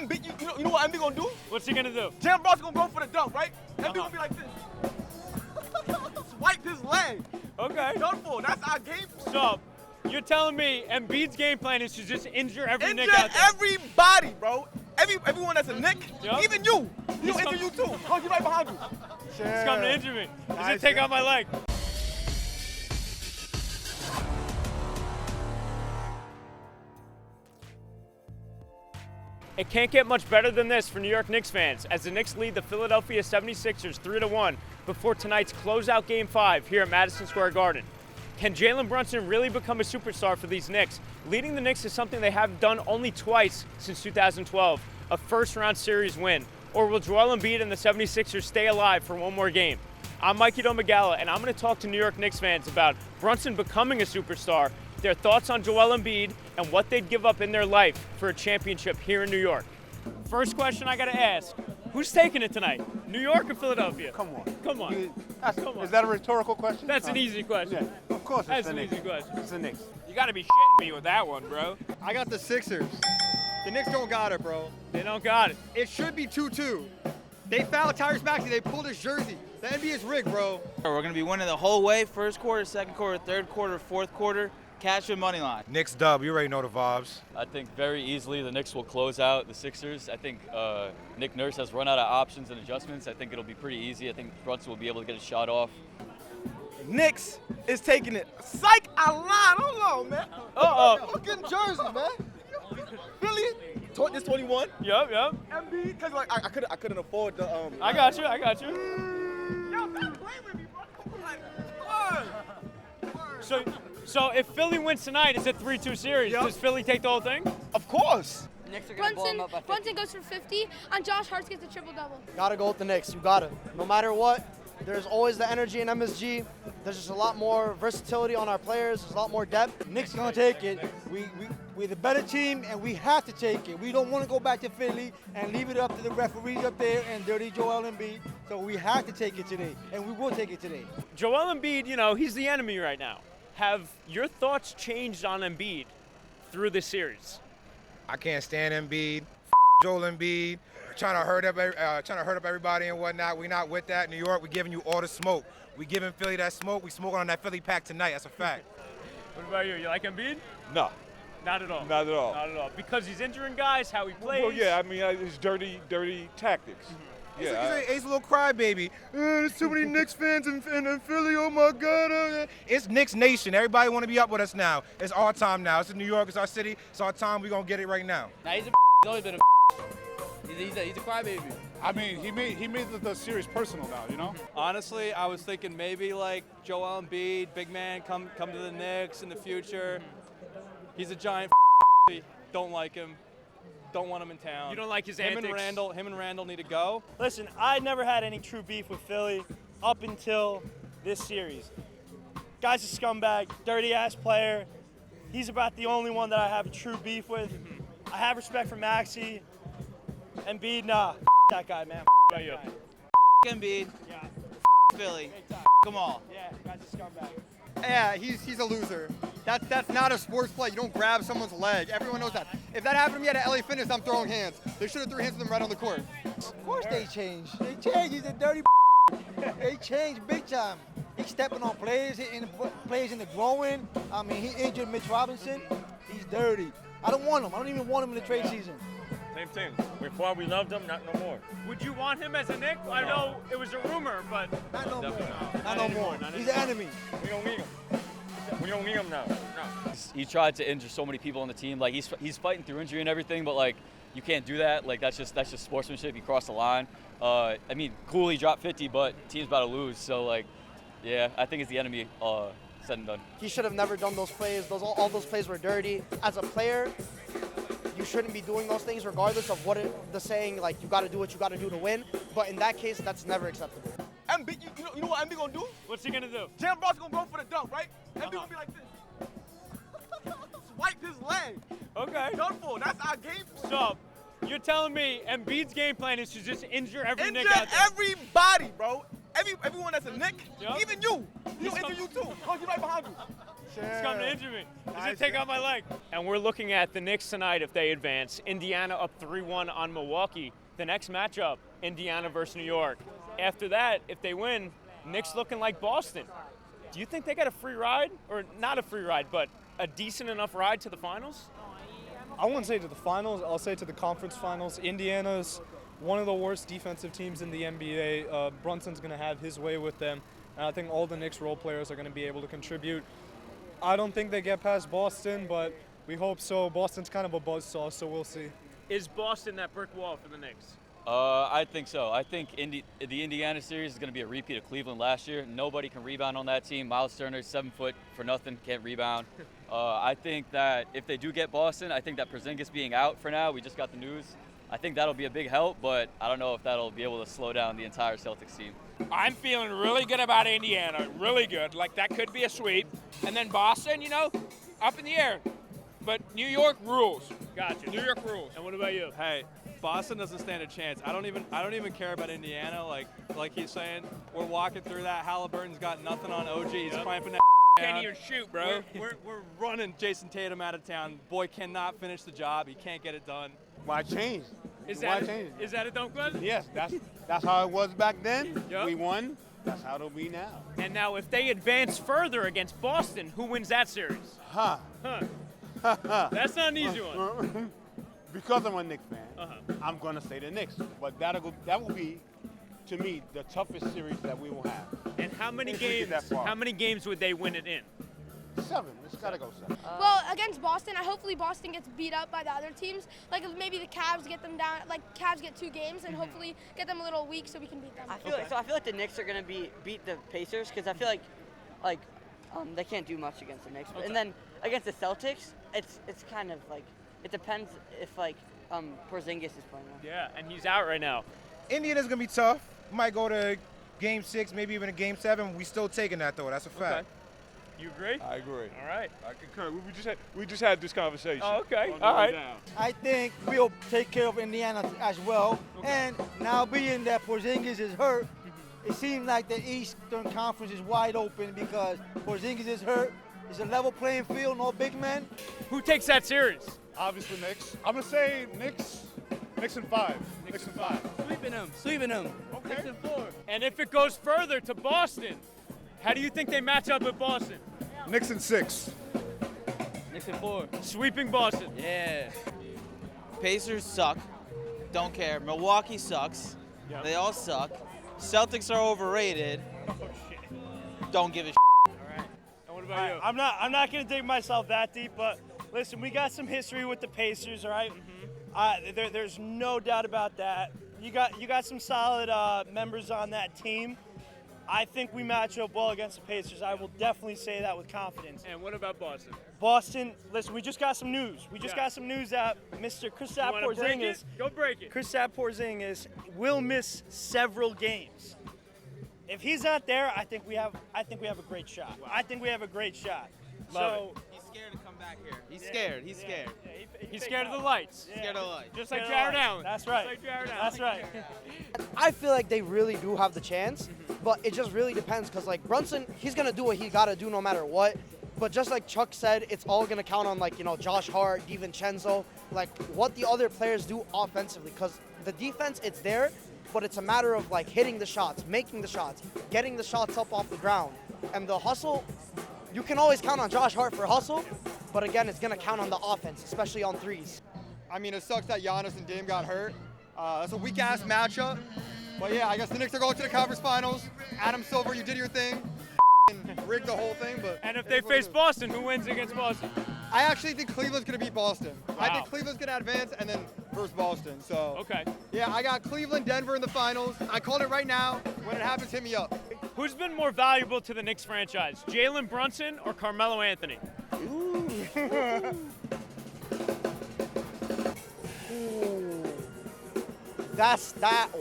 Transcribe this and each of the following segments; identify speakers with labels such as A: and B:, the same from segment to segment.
A: Embiid, you know what Embiid gonna do?
B: What's he gonna do?
A: Jalen Brunson gonna go for the dunk, right? Embiid gonna be like this. Swipe his leg.
B: Okay.
A: Done for. That's our game plan.
B: So, you're telling me Embiid's game plan is to just injure every Knick
A: Injure
B: out there?
A: everybody, bro. Everyone that's a Knick,
B: Yep.
A: even you. He'll
B: He's
A: injure you too. Coach, he's right behind you.
B: He's coming to injure me. He's gonna
A: Nice,
B: take
A: man.
B: out my leg. It can't get much better than this for New York Knicks fans as the Knicks lead the Philadelphia 76ers 3-1 before tonight's closeout Game 5 here at Madison Square Garden. Can Jalen Brunson really become a superstar for these Knicks? Leading the Knicks is something they have done only twice since 2012, a first-round series win. Or will Joel Embiid and the 76ers stay alive for one more game? I'm Mikey Domagala, and I'm going to talk to New York Knicks fans about Brunson becoming a superstar, their thoughts on Joel Embiid, and what they'd give up in their life for a championship here in New York. First question I got to ask, who's taking it tonight? New York or Philadelphia?
C: Come on.
B: Come on.
C: Come on. Is that a rhetorical question?
B: That's an easy question.
C: Yeah, of course it's
B: That's
C: the
B: an
C: Knicks.
B: easy question.
C: It's the Knicks.
D: You gotta be shitting me with that one, bro.
E: I got the Sixers. The Knicks don't got it, bro.
B: They don't got it.
E: It should be 2-2. They fouled Tyrese Maxey. They pulled his jersey. The NBA is rigged, bro.
F: We're going to be winning the whole way, first quarter, second quarter, third quarter, fourth quarter, cash and money line.
G: Knicks dub, you already know the vibes.
H: I think very easily the Knicks will close out the Sixers. I think Nick Nurse has run out of options and adjustments. I think it'll be pretty easy. I think Brunson will be able to get a shot off.
A: Knicks is taking it. Psych, I lied. Hold on, man. Fucking jersey, man. Philly, this 21.
B: Yep.
A: Embiid, because like, I couldn't afford the.
B: I got you.
A: Yo, stop playing with me, bro. Like, word.
B: So if Philly wins tonight, it's a 3-2 series.
A: Yep.
B: Does Philly take the whole thing?
A: Of course.
I: Knicks are gonna blow them up by 50. Brunson goes for 50, and Josh Hart gets a triple-double.
J: Gotta go with the Knicks. You gotta. No matter what, there's always the energy in MSG. There's just a lot more versatility on our players. There's a lot more depth.
K: Knicks gonna take it. We're the better team, and we have to take it. We don't want to go back to Philly and leave it up to the referees up there and dirty Joel Embiid. So we have to take it today, and we will take it today.
B: Joel Embiid, he's the enemy right now. Have your thoughts changed on Embiid through this series?
G: I can't stand Embiid. Joel Embiid, trying to hurt up everybody and whatnot. We not with that. New York, we giving you all the smoke. We giving Philly that smoke. We smoking on that Philly pack tonight. That's a fact.
B: What about you? You like Embiid?
D: No,
B: Not at all.
D: not at all.
B: Not at all. Because he's injuring guys, how he plays.
D: Well, yeah, I mean, it's dirty tactics. Yeah,
G: He's a little crybaby. There's too many Knicks fans in Philly. Oh my God! It's Knicks Nation. Everybody want to be up with us now. It's our time now. It's in New York. It's our city. It's our time. We gonna get it right now.
F: Now he's always been a he's a crybaby.
C: I mean, he made the series personal now, you know?
L: Honestly, I was thinking maybe like Joel Embiid, big man, come to the Knicks in the future. He's a giant. Don't like him. Don't want him in town.
B: You don't like his
L: him
B: antics?
L: Him and Randall need to go.
M: Listen, I never had any true beef with Philly up until this series. Guy's a scumbag, dirty-ass player. He's about the only one that I have a true beef with. I have respect for Maxey. Embiid, nah, that guy, man.
B: What about you?
F: Embiid,
M: Yeah,
F: Philly, come on.
M: yeah, guy's a scumbag.
E: Yeah, he's a loser. That's not a sports play. You don't grab someone's leg. Everyone knows that. If that happened to me at an LA Fitness, I'm throwing hands. They should have threw hands to them right on the court.
K: Of course they change. They change. He's a dirty. They change big time. He's stepping on players, hitting players in the groin. I mean, he injured Mitch Robinson. He's dirty. I don't want him. I don't even want him in the trade season.
B: Same thing. Before we loved him, not no more. Would you want him as a Knick? I know it was a rumor, but
K: Not no more.
B: Not
K: Not no
B: anymore,
K: more.
B: not
K: He's an enemy.
B: we don't need him. We don't need him now. No.
H: He tried to injure so many people on the team. Like he's fighting through injury and everything, but like you can't do that. Like that's just sportsmanship. He crossed the line. I mean, cool, he dropped 50, but team's about to lose. So like, yeah, I think it's the enemy. Said and done.
J: He should have never done those plays. All those plays were dirty. As a player, you shouldn't be doing those things regardless of what the saying, like, you got to do what you got to do to win. But in that case, that's never acceptable.
A: Embiid, you know what Embiid gonna do?
B: What's he gonna do?
A: Jalen Brunson gonna go for the dunk, right? Embiid gonna be like this. Swipe his leg.
B: Okay.
A: Done for. That's our game plan.
B: So, you're telling me Embiid's game plan is to just injure every Knick
A: Injure
B: out there?
A: everybody, bro. Everyone that's a Knick,
B: Yep.
A: even you. He'll
B: He's
A: injure you too. Coach, he's right behind you.
B: He's coming to injure me. He's going to take out my leg. And we're looking at the Knicks tonight if they advance. Indiana up 3-1 on Milwaukee. The next matchup, Indiana versus New York. After that, if they win, Knicks looking like Boston. Do you think they got a free ride? Or not a free ride, but a decent enough ride to the finals?
L: I wouldn't say to the finals. I'll say to the conference finals. Indiana's one of the worst defensive teams in the NBA. Brunson's going to have his way with them. And I think all the Knicks role players are going to be able to contribute. I don't think they get past Boston, but we hope so. Boston's kind of a buzzsaw, so we'll see.
B: Is Boston that brick wall for the Knicks?
H: I think so. I think the Indiana series is going to be a repeat of Cleveland last year. Nobody can rebound on that team. Miles Turner, 7 foot for nothing, can't rebound. I think that if they do get Boston, I think that Porzingis being out for now, we just got the news, I think that'll be a big help, but I don't know if that'll be able to slow down the entire Celtics team.
N: I'm feeling really good about Indiana, really good. Like, that could be a sweep. And then Boston, up in the air. But New York rules.
B: Gotcha.
N: New York rules.
B: And what about you?
L: Hey, Boston doesn't stand a chance. I don't even care about Indiana. Like he's saying, we're walking through that. Halliburton's got nothing on OG. He's clamping that
N: Can't
L: down.
N: even shoot, bro.
L: We're running Jason Tatum out of town. Boy cannot finish the job. He can't get it done.
O: Why change?
B: Is that it, don't Glenn?
O: Yes, that's how it was back then.
B: Yep.
O: We won. That's how it'll be now.
B: And now if they advance further against Boston, who wins that series?
O: Huh.
B: That's not an easy one.
O: Because I'm a Knicks fan, I'm going to say the Knicks. But that will be, to me, the toughest series that we will have.
B: And how many
O: If we get
B: games?
O: that far.
B: How many games would they win it in?
O: 7. It's got to go 7.
I: Well, against Boston, hopefully Boston gets beat up by the other teams. Like maybe the Cavs get them down. Like Cavs get 2 games, and hopefully get them a little weak so we can beat them.
P: I feel like the Knicks are gonna beat the Pacers because I feel like they can't do much against the Knicks.
B: Okay.
P: And then against the Celtics, it's kind of like it depends if Porzingis is playing well.
B: Yeah, and he's out right now.
G: Indiana's going to be tough. Might go to Game 6, maybe even a Game 7. We still taking that, though. That's a fact.
B: Okay. You agree?
D: I agree.
B: All right.
D: I concur. We just had this conversation.
B: Oh, okay.
D: On the
B: All
D: way
B: right.
D: down.
K: I think we'll take care of Indiana as well.
B: Okay.
K: And now being that Porzingis is hurt, it seems like the Eastern Conference is wide open because Porzingis is hurt. It's a level playing field, no big men.
B: Who takes that series?
C: Obviously Knicks. I'm going to say Knicks in 5. Knicks in 5.
F: Sweeping them.
C: Okay.
F: Knicks in 4.
B: And if it goes further to Boston, how do you think they match up with Boston?
C: Knicks in 6.
F: Knicks in 4.
B: Sweeping Boston.
F: Yeah. Pacers suck. Don't care. Milwaukee sucks.
B: Yep.
F: They all suck. Celtics are overrated.
B: Oh shit.
F: Don't give a
B: All right. And what about you?
M: I'm not gonna dig myself that deep, but listen, we got some history with the Pacers, all right? There's no doubt about that. You got some solid members on that team. I think we match up well against the Pacers. I will definitely say that with confidence.
B: And what about Boston?
M: Boston, listen, we just got some news. We just got some news that Mr. Kristaps
B: You wanna break
M: Porzingis,
B: it? Go break it.
M: Kristaps Porzingis will miss several games. If he's not there, I think we have a great shot.
B: Wow.
M: I think we have a great shot.
B: Love
M: so
F: He's scared to come back here. He's scared. He's scared.
B: He's scared of the lights.
F: Scared of life.
B: Just like
M: Scared of
B: Jared
M: lights.
B: Allen.
M: That's right.
B: Just like Jared Allen.
M: That's right.
J: I feel like they really do have the chance, but it just really depends because like Brunson, he's gonna do what he gotta do no matter what. But just like Chuck said, it's all gonna count on Josh Hart, DiVincenzo, like what the other players do offensively. Because the defense, it's there, but it's a matter of like hitting the shots, making the shots, getting the shots up off the ground, and the hustle. You can always count on Josh Hart for hustle, but again, it's gonna count on the offense, especially on threes.
E: I mean, it sucks that Giannis and Dame got hurt. That's a weak-ass matchup. But yeah, I guess the Knicks are going to the conference finals. Adam Silver, you did your thing. Rigged the whole thing, but...
B: And if they face Boston, who wins against Boston?
E: I actually think Cleveland's going to beat Boston.
B: Wow.
E: I think Cleveland's going to advance and then versus Boston. So
B: Okay.
E: yeah, I got Cleveland, Denver in the finals. I called it right now. When it happens, hit me up.
B: Who's been more valuable to the Knicks franchise, Jalen Brunson or Carmelo Anthony?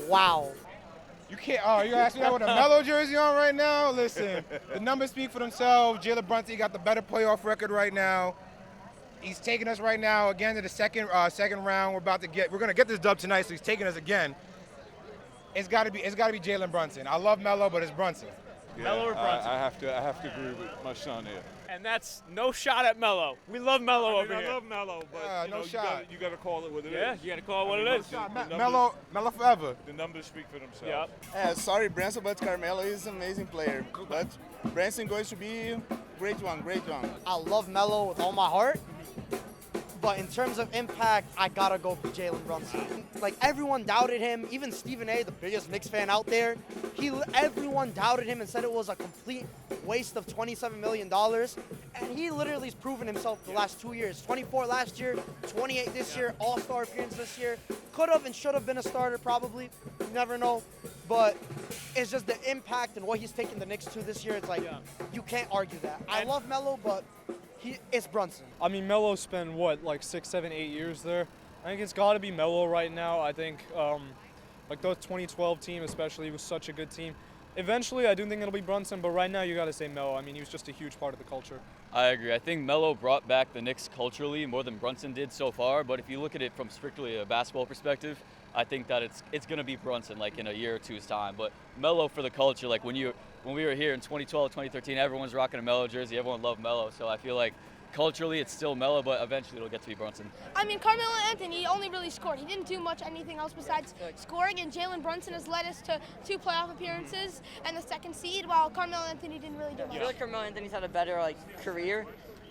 J: Wow.
G: You can't. Oh, you asking me that with a Melo jersey on right now? Listen, the numbers speak for themselves. Jalen Brunson got the better playoff record right now. He's taking us right now again to the second round. We're gonna get this dub tonight, so he's taking us again. It's got to be Jalen Brunson. I love Melo, but it's Brunson.
D: Yeah,
B: Melo or Brunson?
D: I have to agree with my son here.
B: And that's no shot at Melo. We love Melo over
D: I
B: here.
D: love Melo, but
G: no shot.
D: you got to call it what it is.
B: Yeah, you got to call it what it is.
G: Melo forever.
D: The numbers speak for themselves.
B: Yep.
Q: Sorry, Brunson, but Carmelo is an amazing player. But Brunson going to be great one.
J: I love Melo with all my heart. But in terms of impact, I gotta go for Jalen Brunson. Like, everyone doubted him, even Stephen A., the biggest Knicks fan out there, everyone doubted him and said it was a complete waste of $27 million. And he literally has proven himself the last 2 years. 24 last year, 28 this year, all-star appearance this year. Could have and should have been a starter probably, you never know. But it's just the impact and what he's taken the Knicks to this year, it's like, you can't argue that. I love Melo, but it's Brunson.
L: I mean, Melo spent, what, like 6, 7, 8 years there? I think it's got to be Melo right now. I think, like, the 2012 team especially was such a good team. Eventually, I do think it'll be Brunson, but right now you got to say Melo. I mean, he was just a huge part of the culture.
H: I agree. I think Melo brought back the Knicks culturally more than Brunson did so far, but if you look at it from strictly a basketball perspective, I think that it's going to be Brunson, like, in a year or two's time. But Melo for the culture, like, when we were here in 2012, 2013, everyone's rocking a Melo jersey. Everyone loved Melo. So I feel like culturally it's still Melo, but eventually it'll get to be Brunson.
I: I mean, Carmelo Anthony only really scored. He didn't do much anything else besides scoring, and Jalen Brunson has led us to 2 playoff appearances and the 2nd seed, while Carmelo Anthony didn't really do much.
P: I feel like Carmelo Anthony's had a better career,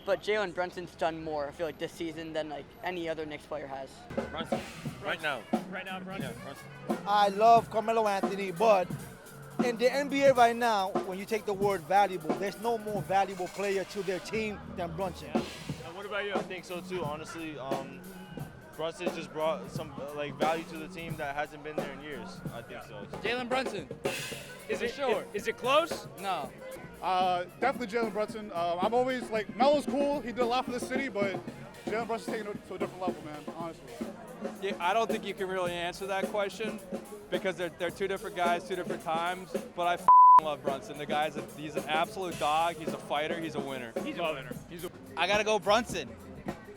P: but Jalen Brunson's done more, I feel like, this season than any other Knicks player has.
B: Brunson.
R: Right now.
B: Right now, Brunson.
R: Yeah, Brunson.
K: I love Carmelo Anthony, but in the NBA right now, when you take the word valuable, there's no more valuable player to their team than Brunson.
B: And what about you?
R: I think so too, honestly. Brunson just brought some value to the team that hasn't been there in years. I think so.
S: Jalen Brunson.
B: Is it close?
S: No.
C: Definitely Jalen Brunson. I'm always like, Melo's cool. He did a lot for the city, but Jalen Brunson's taking it to a different level, man, honestly.
T: Yeah, I don't think you can really answer that question because they're 2 different guys, 2 different times. But I love Brunson. The guy's he's an absolute dog. He's a fighter. He's a winner.
B: He's a winner.
F: I gotta go Brunson.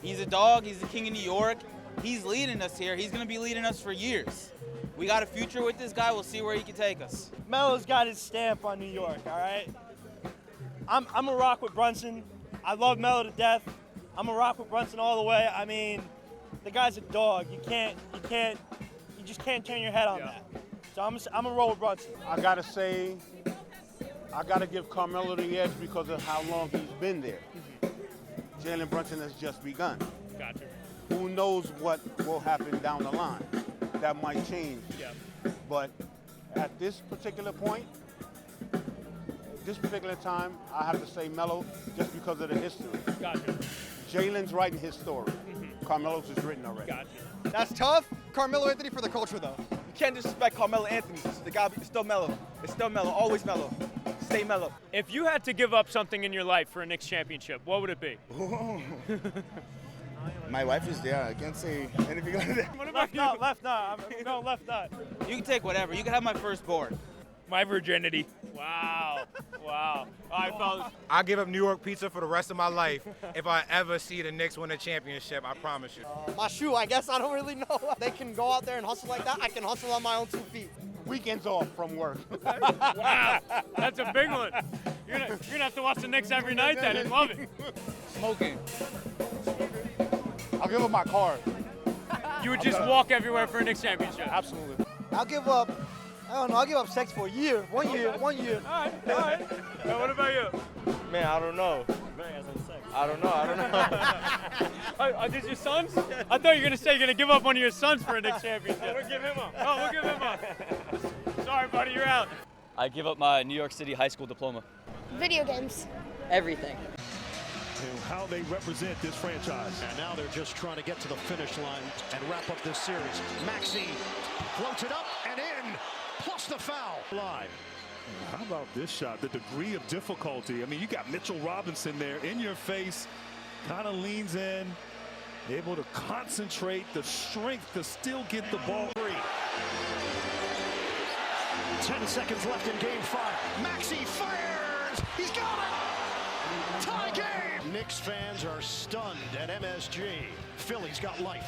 F: He's a dog. He's the king of New York. He's leading us here. He's gonna be leading us for years. We got a future with this guy. We'll see where he can take us.
M: Melo's got his stamp on New York, all right? I'm a rock with Brunson. I love Melo to death. I'm a rock with Brunson all the way. I mean, the guy's a dog. You just can't turn your head on that. So I'm gonna roll with Brunson.
O: I gotta say, I gotta give Carmelo the edge because of how long he's been there. Jalen Brunson has just begun.
B: Gotcha.
O: Who knows what will happen down the line? That might change.
B: Yeah.
O: But at this particular point, this particular time, I have to say Melo just because of the history.
B: Gotcha.
O: Jalen's writing his story. Carmelo's is written already.
B: Gotcha.
E: That's tough. Carmelo Anthony for the culture, though.
A: You can't disrespect Carmelo Anthony. The guy is still Melo. It's still Melo. Always Melo. Stay Melo.
B: If you had to give up something in your life for a Knicks championship, what would it be?
Q: My wife is there. I can't say anything like that.
B: What about
M: Left nut. I'm going left nut.
F: You can take whatever. You can have my firstborn.
B: My virginity. Wow. Wow. All right, fellas.
G: I give up New York pizza for the rest of my life if I ever see the Knicks win a championship. I promise you.
J: My shoe, I guess I don't really know. They can go out there and hustle like that. I can hustle on my own 2 feet.
O: Weekends off from work.
B: Wow. That's a big one. You're gonna have to watch the Knicks every night then and love it.
S: Smoking.
C: I'll give up my car.
B: You would just walk everywhere for a Knicks championship.
C: Absolutely.
K: I'll give up, I don't know, I'll give up sex for a year. 1 year, 1 year.
B: All right. Now, what about you?
R: Man, I don't know. I don't know.
B: Are these your sons? I thought you were going to say you're going to give up one of your sons for a Knicks championship. We'll give him up. Oh, we'll give him up. Sorry, buddy, you're out.
H: I give up my New York City high school diploma.
I: Video games.
P: Everything.
U: To how they represent this franchise. And now they're just trying to get to the finish line and wrap up this series. Maxey floats it up and in, plus the foul. Live.
V: How about this shot? The degree of difficulty. I mean, you got Mitchell Robinson there in your face, kind of leans in, able to concentrate, the strength to still get the ball.
U: 10 seconds left in game 5. Maxey fires. He's got it. Tie game. Knicks fans are stunned at MSG. Philly's got life.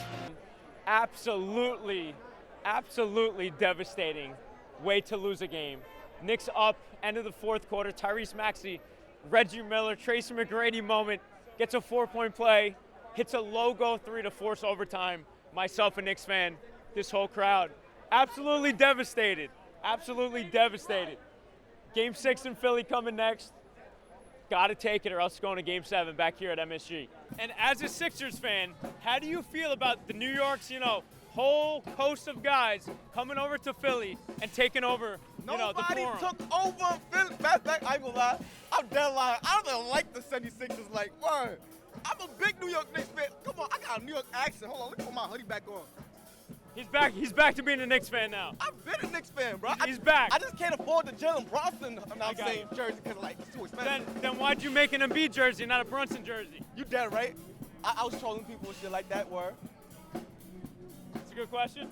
B: Absolutely devastating way to lose a game. Knicks up, end of the fourth quarter. Tyrese Maxey, Reggie Miller, Tracy McGrady moment, gets a 4-point play, hits a logo 3 to force overtime. Myself, a Knicks fan, this whole crowd, absolutely devastated. Absolutely devastated. Game 6 in Philly coming next. Got to take it or else it's going to Game 7 back here at MSG. And as a Sixers fan, how do you feel about the New York's, whole coast of guys coming over to Philly and taking over, the
A: Nobody
B: Forum?
A: took over Philly. Back, I ain't gonna lie. I'm dead lying. I don't like the 76ers like, word. I'm a big New York Knicks fan. Come on, I got a New York accent. Hold on, let me put my hoodie back on.
B: He's back to being a Knicks fan now.
A: I've been a Knicks fan, bro.
B: He's back.
A: I just can't afford the Jalen Brunson, jersey because it's too expensive.
B: Then why'd you make an Embiid jersey, not a Brunson jersey?
A: You dead right. I was trolling people and shit like that, word.
B: That's a good question.